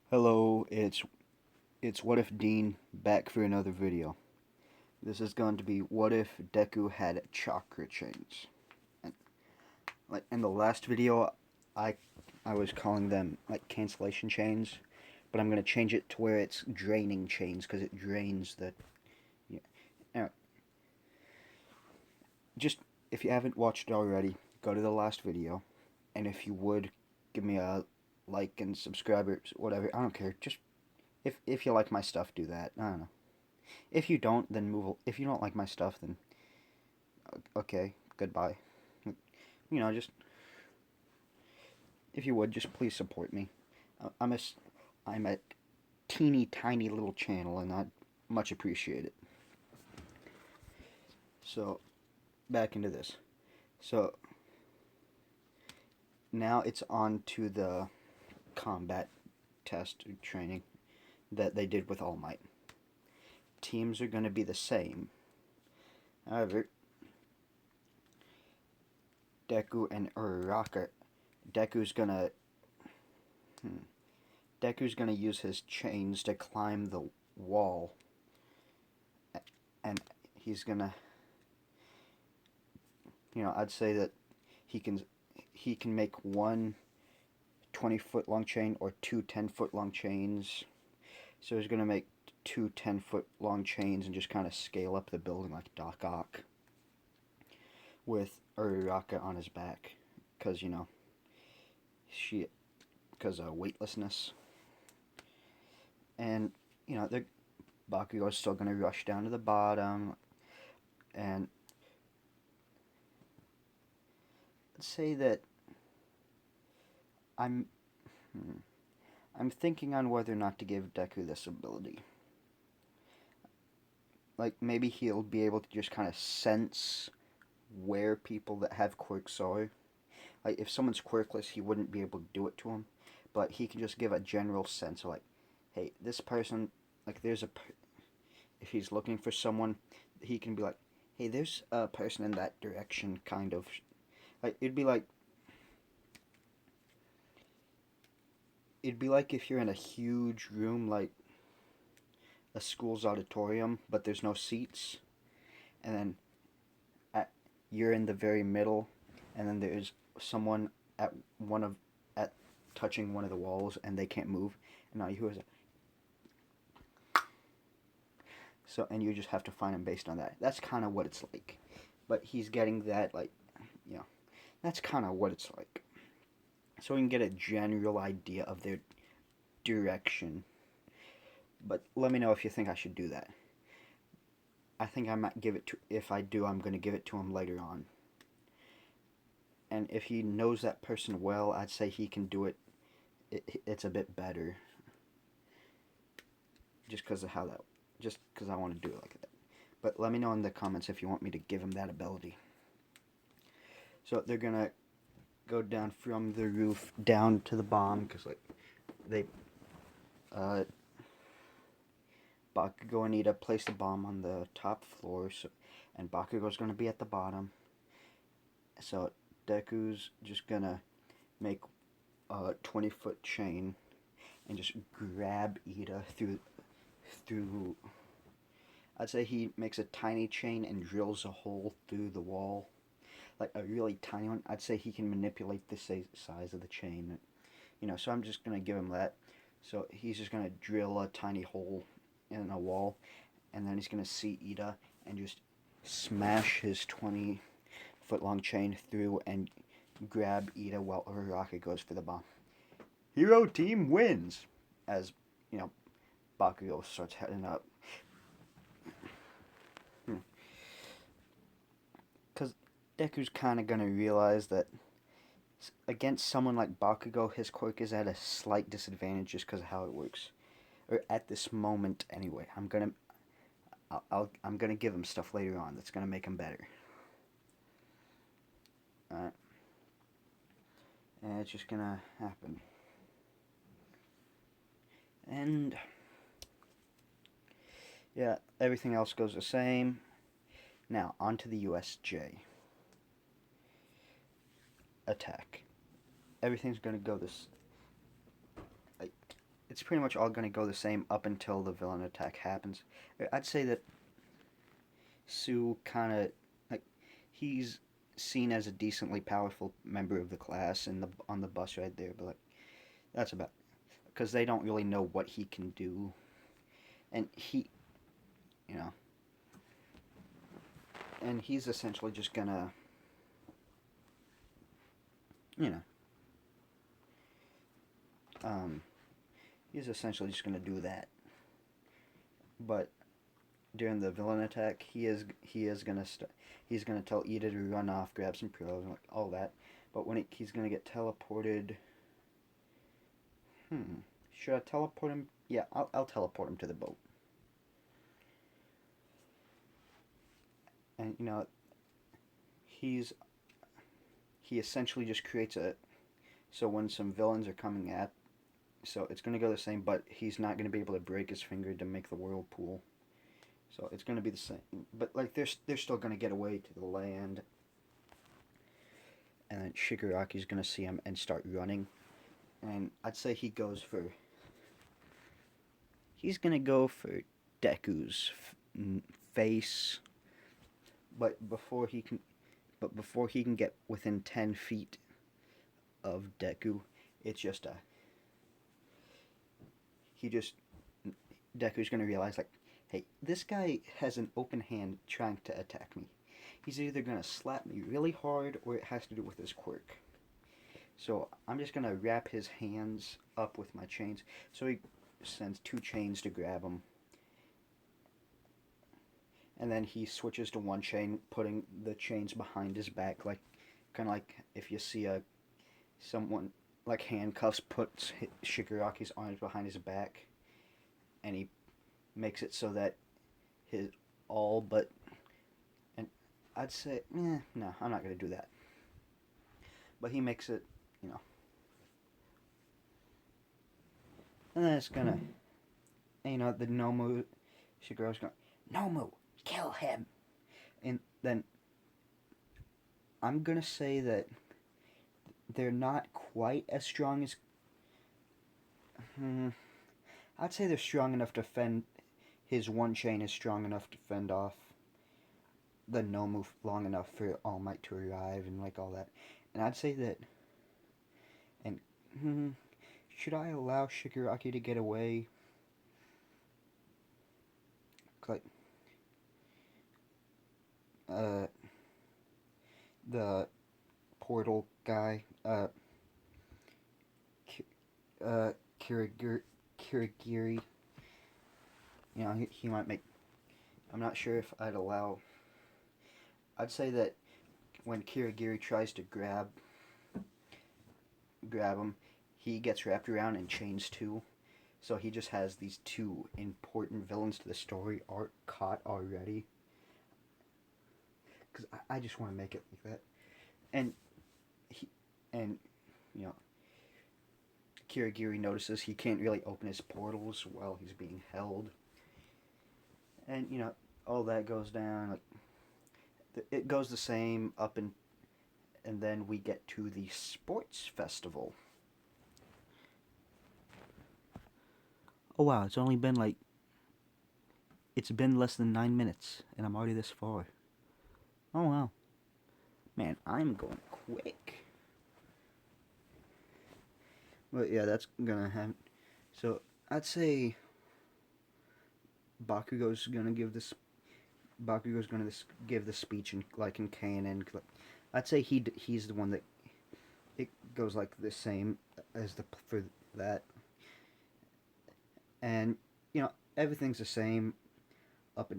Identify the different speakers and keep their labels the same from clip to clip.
Speaker 1: Hello, it's What If Dean back for another video. This is going to be what if Deku had chakra chains. And like in the last video, I I was calling them like cancellation chains, but I'm gonna change it to where it's draining chains because it drains the. Yeah. Now, just if you haven't watched it already, go to the last video, and if you would give me a like and subscribe or whatever, I don't care. Just if you like my stuff, do that. I don't know. If you don't, then move. If you don't like my stuff, then okay, goodbye. Just if you would, just please support me. I'm a, I'm a teeny tiny little channel, and I much appreciate it. So back into this. So now it's on to the combat test training that they did with All Might. Teams are going to be the same. However, Deku and Uraraka, Deku's gonna hmm, Deku's gonna use his chains to climb the wall, and he's gonna, I'd say that he can he can make one 20-foot long chain or two 10-foot long chains. So he's gonna make two 10-foot long chains and just kind of scale up the building like Doc Ock with Uraraka on his back, because she because of weightlessness, and the Bakugo's still gonna rush down to the bottom, and let's say that I'm I'm thinking on whether or not to give Deku this ability. Like maybe he'll be able to just kind of sense where people that have quirks are. Like if someone's quirkless, he wouldn't be able to do it to him, but he can just give a general sense of like, hey, this person, like if he's looking for someone, he can be like, hey, there's a person in that direction, kind of. Like it'd be like if you're in a huge room, like a school's auditorium, but there's no seats, and then you're in the very middle, and then there's someone at one of at touching one of the walls, and they can't move, and now you hear so, and you just have to find them based on that. That's kind of what it's like, but he's getting that that's kind of what it's like, so we can get a general idea of their direction. But let me know if you think I should do that. I think I might give it to. If I do, I'm going to give it to him later on. And if he knows that person well, I'd say he can do it. It's a bit better. Just because of how that. Just because I want to do it like that. But let me know in the comments if you want me to give him that ability. So they're gonna go down from the roof down to the bomb because they Bakugo and Ida place the bomb on the top floor, and Bakugo's gonna be at the bottom. So Deku's just gonna make a 20-foot chain and just grab Ida through. I'd say he makes a tiny chain and drills a hole through the wall, like a really tiny one. I'd say he can manipulate the size of the chain, So I'm just gonna give him that. So he's just gonna drill a tiny hole in a wall, and then he's gonna see Ida and just smash his 20-foot long chain through and grab Ida while Uraraka goes for the bomb. Hero team wins! As, Bakugo starts heading up. Because Deku's kind of going to realize that against someone like Bakugo, his quirk is at a slight disadvantage just because of how it works. Or at this moment, anyway. I'm gonna give him stuff later on that's gonna make him better. Alright. And it's just gonna happen. And yeah, everything else goes the same. Now, on to the USJ. Attack. Everything's gonna go this. Like, it's pretty much all going to go the same up until the villain attack happens. I'd say that Sue kind of, like, he's seen as a decently powerful member of the class in the on the bus right there, but like that's about, because they don't really know what he can do, and he, you know, and he's essentially just gonna, you know, he's essentially just gonna do that. But during the villain attack, he is gonna he's gonna tell Ida to run off, grab some pillows, and like all that. But when he's gonna get teleported, should I teleport him? Yeah, I'll teleport him to the boat. And you know, he essentially just creates a, so when some villains are coming at, so it's gonna go the same, but he's not gonna be able to break his finger to make the whirlpool. So it's gonna be the same, but like they're still gonna get away to the land. And then Shigaraki's gonna see him and start running, and I'd say he's gonna go for Deku's face, but before he can get within 10 feet of Deku, it's just Deku's gonna realize, like, hey, this guy has an open hand trying to attack me. He's either gonna slap me really hard or it has to do with his quirk. So I'm just gonna wrap his hands up with my chains. So he sends 2 chains to grab him. And then he switches to 1 chain, putting the chains behind his back, like kind of like if you see someone like handcuffs, puts Shigaraki's arms behind his back, and he makes it so that his all but, and I'd say, no, I'm not gonna do that. But he makes it, you know, and then it's gonna, and, you know, the Nomu, Shigeru's going, Nomu, kill him, and then I'm gonna say that they're not quite as strong as, I'd say they're strong enough to fend, his 1 chain is strong enough to fend off the Nomu long enough for All Might to arrive and like all that. And I'd say that, and should I allow Shigaraki to get away? Like, the portal guy, Kirigiri, you know, he might make, I'm not sure if I'd allow, I'd say that when Kirigiri tries to grab him, he gets wrapped around in chains too. So he just has these 2 important villains to the story arc caught already. Because I just want to make it like that. And you know, Kirigiri notices he can't really open his portals while he's being held. And, you know, all that goes down. Like, it goes the same up and then we get to the sports festival. Oh wow, it's been less than 9 minutes, and I'm already this far. Oh wow. Man, I'm going quick. But yeah, that's gonna happen. So, I'd say Bakugo's gonna give the speech in, like, in canon. I'd say he's the one that, it goes like the same as for that. And, you know, everything's the same up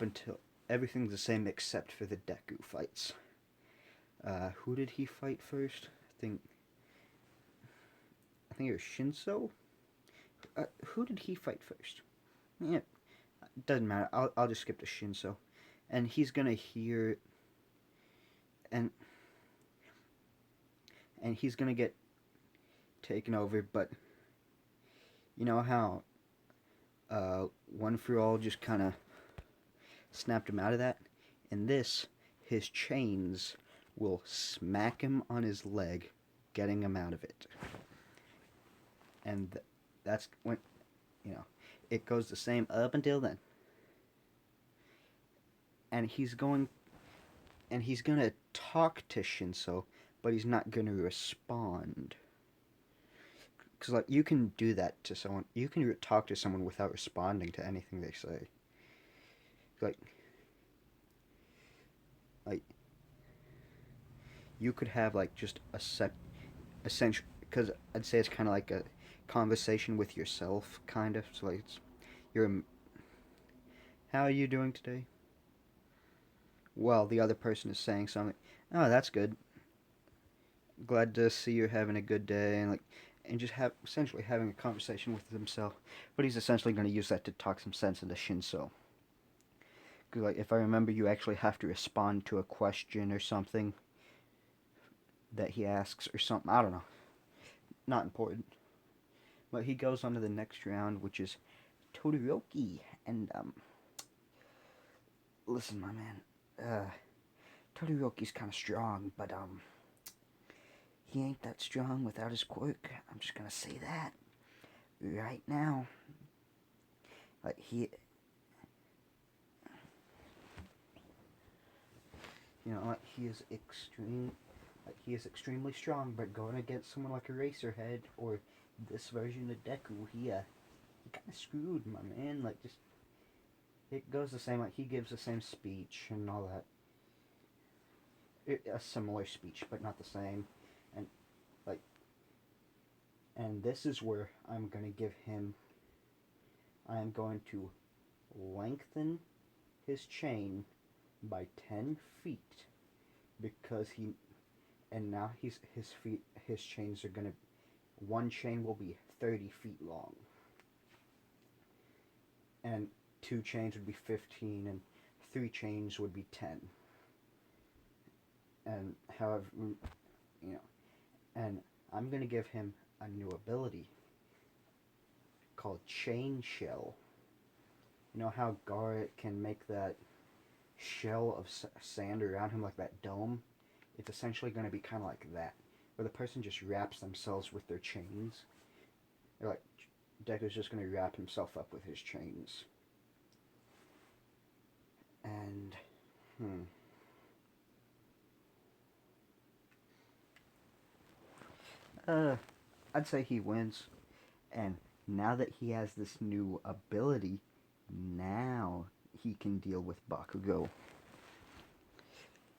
Speaker 1: until everything's the same except for the Deku fights. Who did he fight first? I think it was Shinso. Who did he fight first? Yeah, doesn't matter. I'll just skip to Shinso, and he's gonna hear, and he's gonna get taken over. But you know how One For All just kind of snapped him out of that? In this, his chains will smack him on his leg, getting him out of it. And that's when, you know, it goes the same up until then. And he's gonna talk to Shinso, but he's not gonna respond. Because, like, you can do that to someone. You can talk to someone without responding to anything they say. Like, like you could have, like, just essential, because I'd say it's kind of like a conversation with yourself, kind of. So, like, you're, how are you doing today? Well, the other person is saying something. Oh, that's good. Glad to see you're having a good day, and, like, and just have essentially having a conversation with himself. But he's essentially going to use that to talk some sense into Shinso. Because, like, if I remember, you actually have to respond to a question or something that he asks or something. I don't know. Not important. But he goes on to the next round, which is Todoroki. And, listen, my man. Todoroki's kind of strong, but, he ain't that strong without his quirk. I'm just gonna say that right now. Like, he is he is extremely strong, but going against someone like Eraserhead or this version of Deku, he kind of screwed, my man. Like, just, it goes the same, like, he gives the same speech and all that. A similar speech, but not the same. And, like, and this is where I am going to lengthen his chain by 10 feet, because now his chains are gonna, one chain will be 30 feet long, and two chains would be 15, and three chains would be 10. And however, and I'm gonna give him a new ability called Chain Shell. You know how Garrett can make that shell of sand around him, like that dome? It's essentially going to be kind of like that, where the person just wraps themselves with their chains. They're like, Deku's just going to wrap himself up with his chains. And, I'd say he wins. And now that he has this new ability, now he can deal with Bakugo.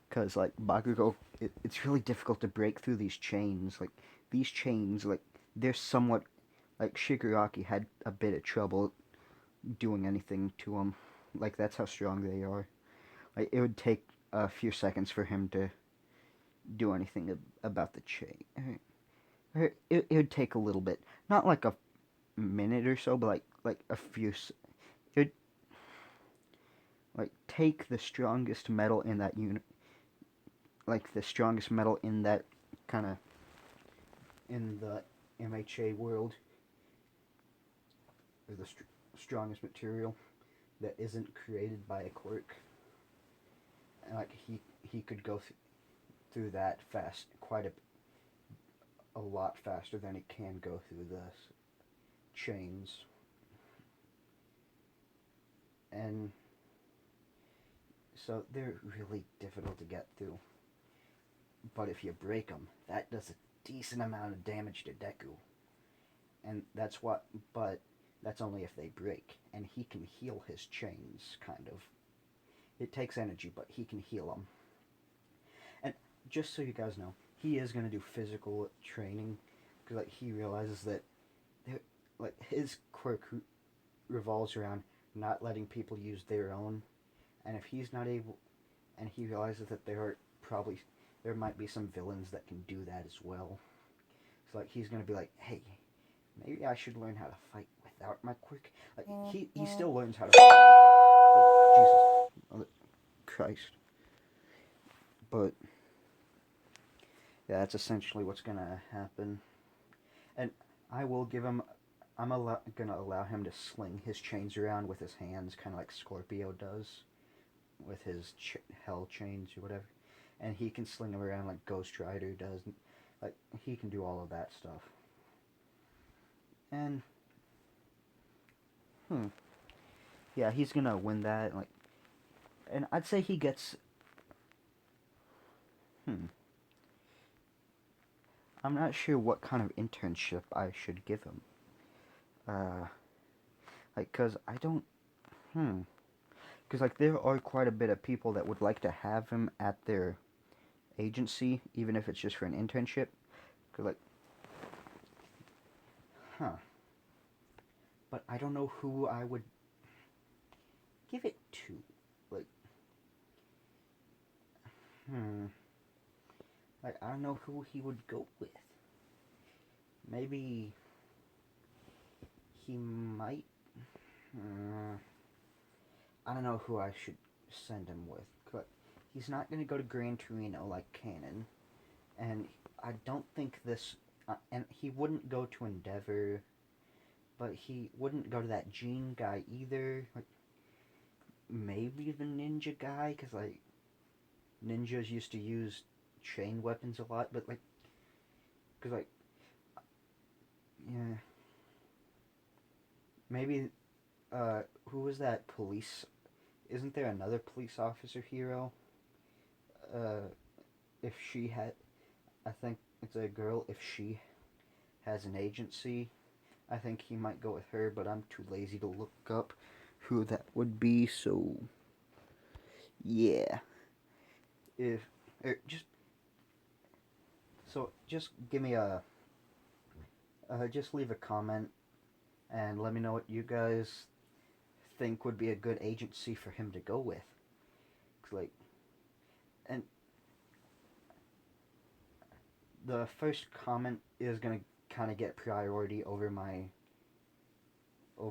Speaker 1: Because, like, Bakugo, it's really difficult to break through these chains. Like, these chains, like, they're somewhat, like, Shigaraki had a bit of trouble doing anything to them. Like, that's how strong they are. Like, it would take a few seconds for him to do anything about the chain. It would take a little bit. Not like a minute or so, but like a few. It would, like, take the strongest metal in that unit. Like, the strongest metal in that kind of, in the MHA world, or the strongest material that isn't created by a quirk. And, like, he could go through that fast, quite a lot faster than it can go through the chains. And so they're really difficult to get through. But if you break them, that does a decent amount of damage to Deku. And but that's only if they break. And he can heal his chains, kind of. It takes energy, but he can heal them. And just so you guys know, he is going to do physical training, because, like, he realizes that, like, his quirk revolves around not letting people use their own. And if he's not able, and he realizes that there might be some villains that can do that as well. So, like, he's gonna be like, hey, maybe I should learn how to fight without my quirk. Like, he still learns how to fight. Oh, Jesus. Oh, Christ. But, yeah, that's essentially what's gonna happen. And I will give him, gonna allow him to sling his chains around with his hands, kind of like Scorpio does with his hell chains or whatever. And he can sling them around like Ghost Rider does. Like, he can do all of that stuff. And Yeah, he's gonna win that. Like, and I'd say he gets. Hmm. I'm not sure what kind of internship I should give him. Uh, cause I don't. Hmm. Cause like there are quite a bit of people that would like to have him at their agency, even if it's just for an internship. Cause like, huh. But I don't know who I would give it to. Like, hmm. Like, I don't know who he would go with. Maybe he might. Uh, I don't know who I should send him with. But he's not going to go to Gran Torino like Cannon. And I don't think this. And he wouldn't go to Endeavor. But he wouldn't go to that Gene guy either. Like, maybe the Ninja guy, because, like, ninjas used to use chain weapons a lot. But, like, because, like, yeah. Maybe, who was that police? Isn't there another police officer hero? Uh, if she had, I think it's a girl. If she has an agency, I think he might go with her. But I'm too lazy to look up who that would be. So yeah, if just just give me a just leave a comment and let me know what you guys think would be a good agency for him to go with. 'Cause like, and the first comment is gonna kind of get priority over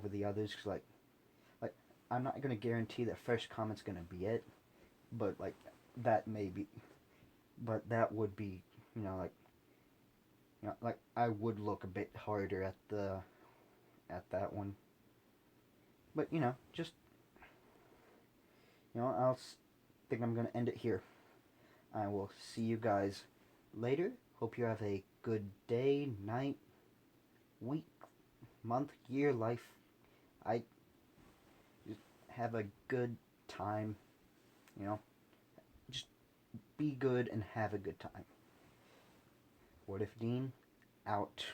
Speaker 1: the others. Cause like I'm not gonna guarantee that first comment's gonna be it, but like that may be, but that would be, like, like I would look a bit harder at that one. But just I'll think I'm gonna end it here. I will see you guys later. Hope you have a good day, night, week, month, year, life. I just have a good time. Just be good and have a good time. What if Dean? Out.